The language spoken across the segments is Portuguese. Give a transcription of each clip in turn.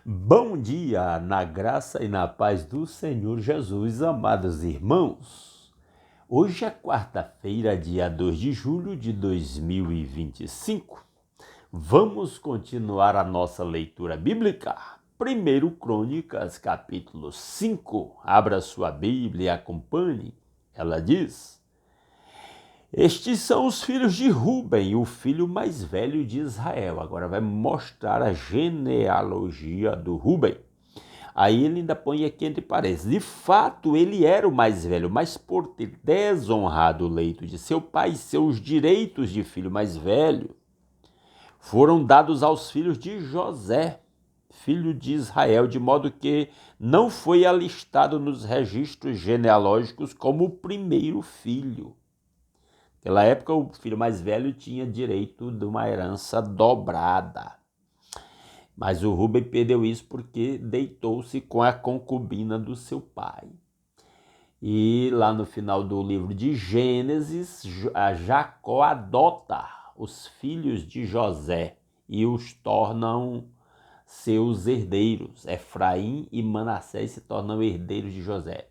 Bom dia, na graça e na paz do Senhor Jesus, amados irmãos. Hoje é quarta-feira, dia 2 de julho de 2025. Vamos continuar a nossa leitura bíblica. 1 Crônicas, capítulo 5. Abra sua Bíblia e acompanhe. Ela diz: Estes são os filhos de Ruben, o filho mais velho de Israel. Agora vai mostrar a genealogia do Ruben. Aí ele ainda põe aqui entre parênteses: de fato, ele era o mais velho, mas por ter desonrado o leito de seu pai, seus direitos de filho mais velho foram dados aos filhos de José, filho de Israel, de modo que não foi alistado nos registros genealógicos como o primeiro filho. Naquela época, o filho mais velho tinha direito de uma herança dobrada. Mas o Ruben perdeu isso porque deitou-se com a concubina do seu pai. E lá no final do livro de Gênesis, Jacó adota os filhos de José e os tornam seus herdeiros. Efraim e Manassés se tornam herdeiros de José.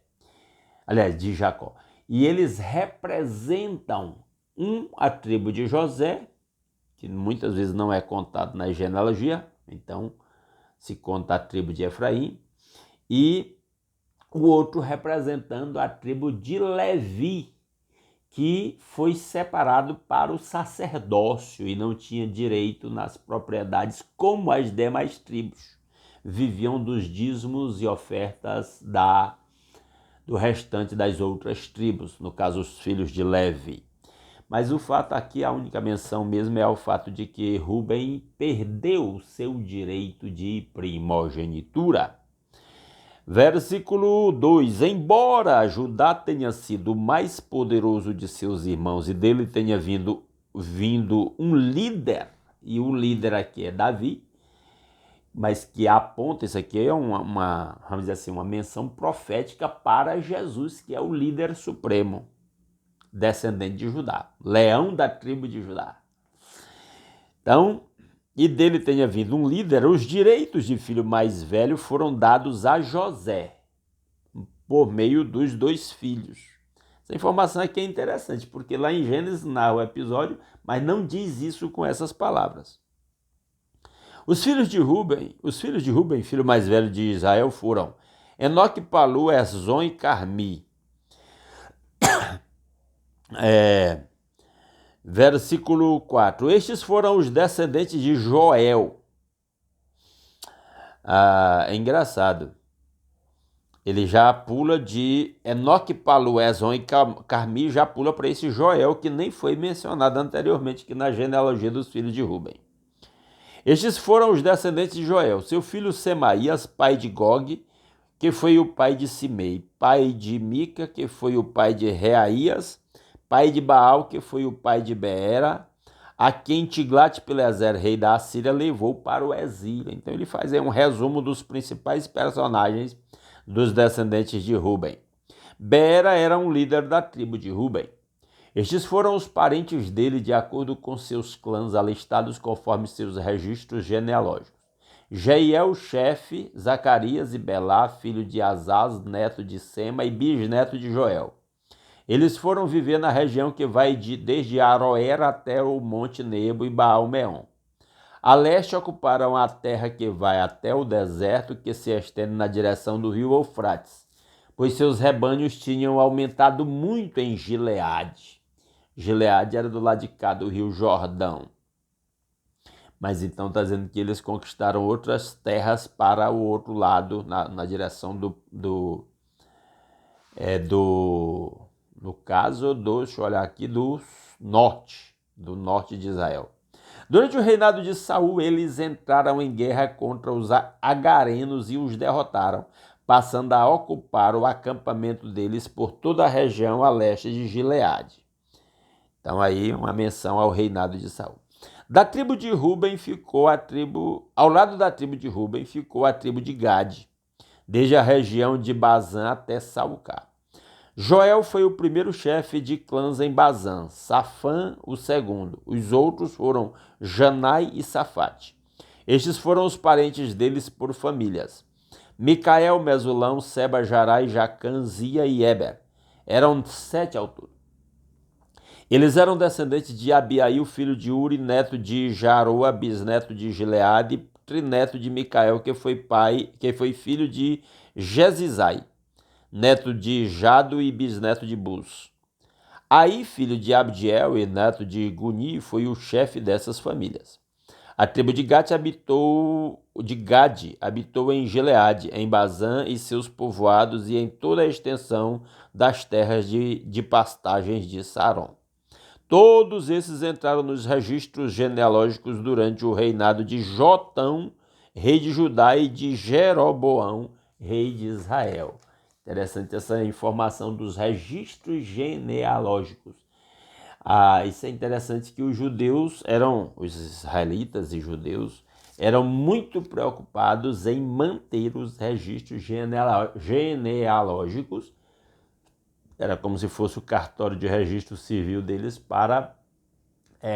Aliás, de Jacó. E eles representam a tribo de José, que muitas vezes não é contado na genealogia, então se conta a tribo de Efraim, e o outro representando a tribo de Levi, que foi separado para o sacerdócio e não tinha direito nas propriedades como as demais tribos. Viviam dos dízimos e ofertas do restante das outras tribos, no caso os filhos de Levi. Mas o fato aqui, a única menção mesmo é o fato de que Ruben perdeu o seu direito de primogenitura. Versículo 2: Embora Judá tenha sido o mais poderoso de seus irmãos e dele tenha vindo um líder, e o líder aqui é Davi, mas que aponta, isso aqui é vamos dizer assim, uma menção profética para Jesus, que é o líder supremo, descendente de Judá, leão da tribo de Judá. Então, e dele tenha vindo um líder, os direitos de filho mais velho foram dados a José, por meio dos dois filhos. Essa informação aqui é interessante, porque lá em Gênesis narra o episódio, mas não diz isso com essas palavras. Os filhos de Ruben, filho mais velho de Israel, foram Enoque, Palu, Hezron e Carmi. Versículo 4. Estes foram os descendentes de Joel. É engraçado. Ele já pula de Enoque, Palu, Hezron e Carmi, já pula para esse Joel, que nem foi mencionado anteriormente aqui na genealogia dos filhos de Ruben. Estes foram os descendentes de Joel, seu filho Semaías, pai de Gog, que foi o pai de Simei, pai de Mica, que foi o pai de Reaías, pai de Baal, que foi o pai de Beera, a quem Tiglat-Pileser, rei da Assíria, levou para o exílio. Então ele faz aí um resumo dos principais personagens dos descendentes de Ruben. Beera era um líder da tribo de Ruben. Estes foram os parentes dele de acordo com seus clãs alistados conforme seus registros genealógicos. Jeiel, chefe, Zacarias e Belá, filho de Azaz, neto de Sema e bisneto de Joel. Eles foram viver na região que vai desde Aroer até o Monte Nebo e Baal-Meon. A leste ocuparam a terra que vai até o deserto que se estende na direção do rio Eufrates, pois seus rebanhos tinham aumentado muito em Gileade. Gileade era do lado de cá do rio Jordão. Mas então está dizendo que eles conquistaram outras terras para o outro lado, na direção no caso deixa eu olhar aqui, do norte de Israel. Durante o reinado de Saul, eles entraram em guerra contra os agarenos e os derrotaram, passando a ocupar o acampamento deles por toda a região a leste de Gileade. Então aí uma menção ao reinado de Saul. Da tribo de Ruben ao lado da tribo de Ruben ficou a tribo de Gade, desde a região de Bazã até Salcá. Joel foi o primeiro chefe de clãs em Bazã, Safã o segundo. Os outros foram Janai e Safate. Estes foram os parentes deles por famílias: Micael, Mesulão, Seba, Jarai, Jacã, Zia e Eber. Eram 7 ao todo. Eles eram descendentes de Abiail, filho de Uri, neto de Jaroa, bisneto de Gileade, trineto de Micael, que foi filho de Jezizai, neto de Jado e bisneto de Bus. Aí, filho de Abdiel e neto de Guni, foi o chefe dessas famílias. A tribo de Gade habitou em Gileade, em Bazã e seus povoados e em toda a extensão das terras de pastagens de Saron. Todos esses entraram nos registros genealógicos durante o reinado de Jotão, rei de Judá, e de Jeroboão, rei de Israel. Interessante essa informação dos registros genealógicos. Isso é interessante que os israelitas e judeus, eram muito preocupados em manter os registros genealógicos. Era como se fosse o cartório de registro civil deles para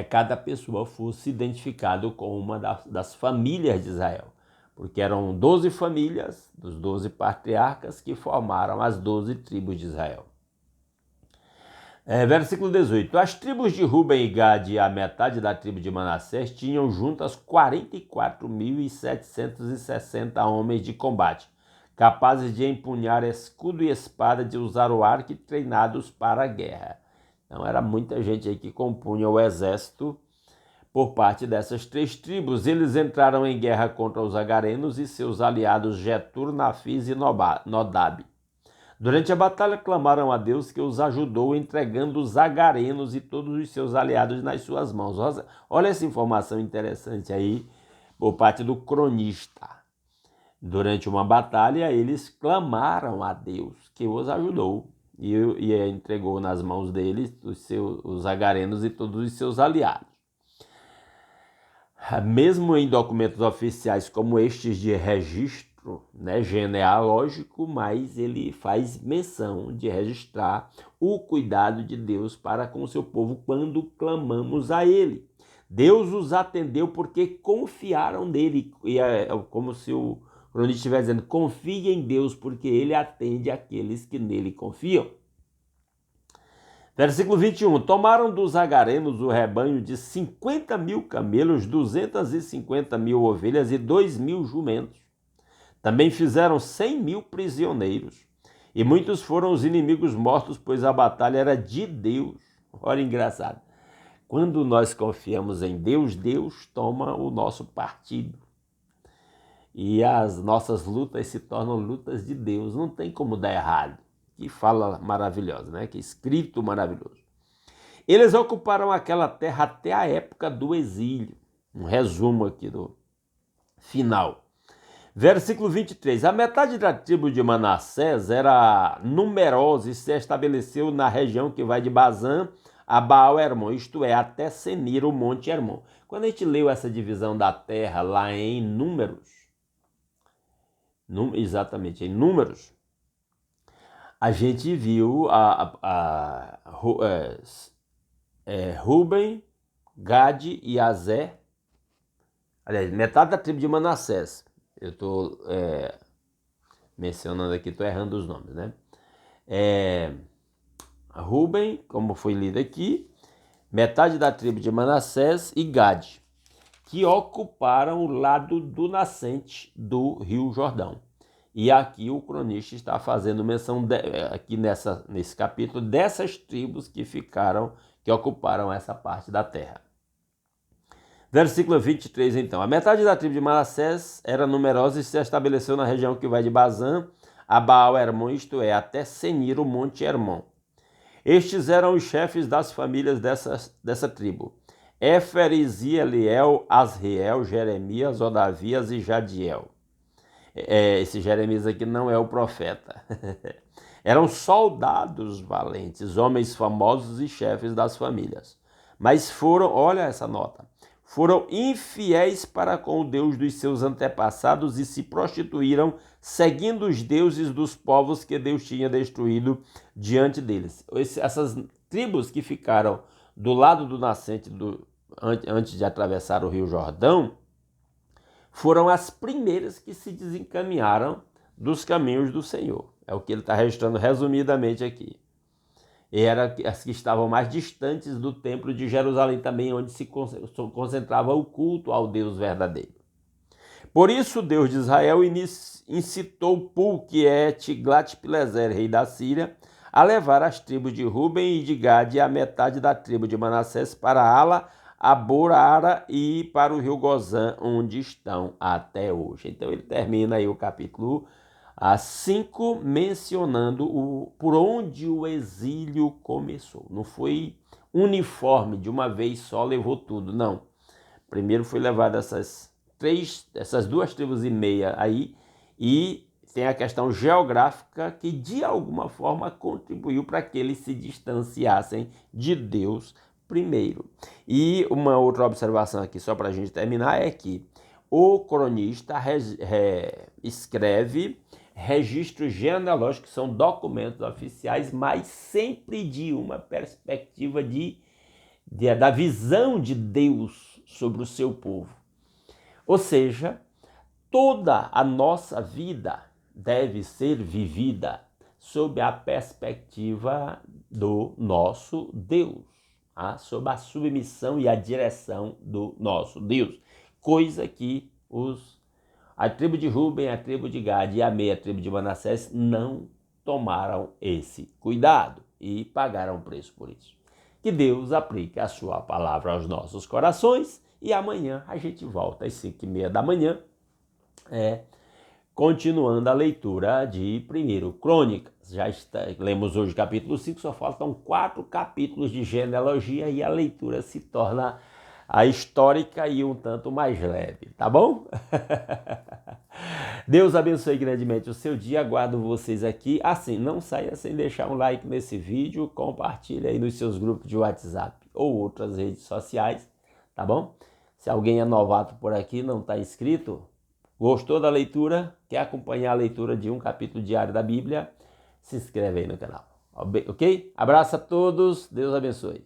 cada pessoa fosse identificado com uma das famílias de Israel. Porque eram 12 famílias dos 12 patriarcas que formaram as 12 tribos de Israel. Versículo 18. As tribos de Ruben e Gade e a metade da tribo de Manassés tinham juntas 44.760 homens de combate, capazes de empunhar escudo e espada, de usar o arco e treinados para a guerra. Então era muita gente aí que compunha o exército por parte dessas 3 tribos. Eles entraram em guerra contra os agarenos e seus aliados Jetur, Nafis e Nodab. Durante a batalha clamaram a Deus, que os ajudou, entregando os agarenos e todos os seus aliados nas suas mãos. Olha essa informação interessante aí por parte do cronista. Durante uma batalha, eles clamaram a Deus, que os ajudou e entregou nas mãos deles os agarenos e todos os seus aliados. Mesmo em documentos oficiais como estes de registro, genealógico, mas ele faz menção de registrar o cuidado de Deus para com o seu povo quando clamamos a ele. Deus os atendeu porque confiaram nele, e é como se o cronista estivesse dizendo: confie em Deus, porque ele atende aqueles que nele confiam. Versículo 21. Tomaram dos agarenos o rebanho de 50.000 camelos, 250.000 ovelhas e 2.000 jumentos. Também fizeram 100.000 prisioneiros, e muitos foram os inimigos mortos, pois a batalha era de Deus. Olha, engraçado. Quando nós confiamos em Deus, Deus toma o nosso partido. E as nossas lutas se tornam lutas de Deus. Não tem como dar errado. Que fala maravilhosa, né? Que escrito maravilhoso. Eles ocuparam aquela terra até a época do exílio. Um resumo aqui do final. Versículo 23. A metade da tribo de Manassés era numerosa e se estabeleceu na região que vai de Bazã a Baal-Hermon, isto é, até Senir, o monte Hermon. Quando a gente leu essa divisão da terra lá em Números, exatamente, em Números, a gente viu Ruben, Gade e Azer, aliás, metade da tribo de Manassés. Eu estou mencionando aqui, estou errando os nomes, né? Ruben, como foi lido aqui, metade da tribo de Manassés e Gade, que ocuparam o lado do nascente do Rio Jordão. E aqui o cronista está fazendo menção, aqui nesse capítulo, dessas tribos que ocuparam essa parte da terra. Versículo 23, então. A metade da tribo de Manassés era numerosa e se estabeleceu na região que vai de Bazã a Baal-Hermon, isto é, até Senir, o monte Hermon. Estes eram os chefes das famílias dessa tribo: Éfer, Isieliel, Asriel, Jeremias, Odavias e Jadiel. Esse Jeremias aqui não é o profeta. Eram soldados valentes, homens famosos e chefes das famílias. Mas olha essa nota, foram infiéis para com o Deus dos seus antepassados e se prostituíram, seguindo os deuses dos povos que Deus tinha destruído diante deles. Essas tribos que ficaram do lado do nascente, antes de atravessar o Rio Jordão, foram as primeiras que se desencaminharam dos caminhos do Senhor. É o que ele está registrando resumidamente aqui. E eram as que estavam mais distantes do templo de Jerusalém também, onde se concentrava o culto ao Deus verdadeiro. Por isso, Deus de Israel incitou Pul, que é Tiglat-Pileser, rei da Síria, a levar as tribos de Ruben e de Gade e a metade da tribo de Manassés para Ala, Aborara e para o rio Gozã, onde estão até hoje. Então ele termina aí o capítulo 5 mencionando por onde o exílio começou. Não foi uniforme, de uma vez só levou tudo, não. Primeiro foi levado essas 2,5 tribos aí, e tem a questão geográfica que de alguma forma contribuiu para que eles se distanciassem de Deus primeiro. E uma outra observação aqui, só para a gente terminar, é que o cronista escreve registros genealógicos, que são documentos oficiais, mas sempre de uma perspectiva da visão de Deus sobre o seu povo. Ou seja, toda a nossa vida deve ser vivida sob a perspectiva do nosso Deus, sob a submissão e a direção do nosso Deus, coisa que a tribo de Ruben, a tribo de Gade e a meia tribo de Manassés não tomaram esse cuidado e pagaram preço por isso. Que Deus aplique a sua palavra aos nossos corações e amanhã a gente volta às 5h30 da manhã, continuando a leitura de 1 Crônicas. Lemos hoje o capítulo 5, só faltam 4 capítulos de genealogia e a leitura se torna a histórica e um tanto mais leve, tá bom? Deus abençoe grandemente o seu dia, aguardo vocês aqui. Assim, não saia sem deixar um like nesse vídeo, compartilhe aí nos seus grupos de WhatsApp ou outras redes sociais, tá bom? Se alguém é novato por aqui, não está inscrito, gostou da leitura, quer acompanhar a leitura de um capítulo diário da Bíblia, se inscreve aí no canal, ok? Abraço a todos, Deus abençoe.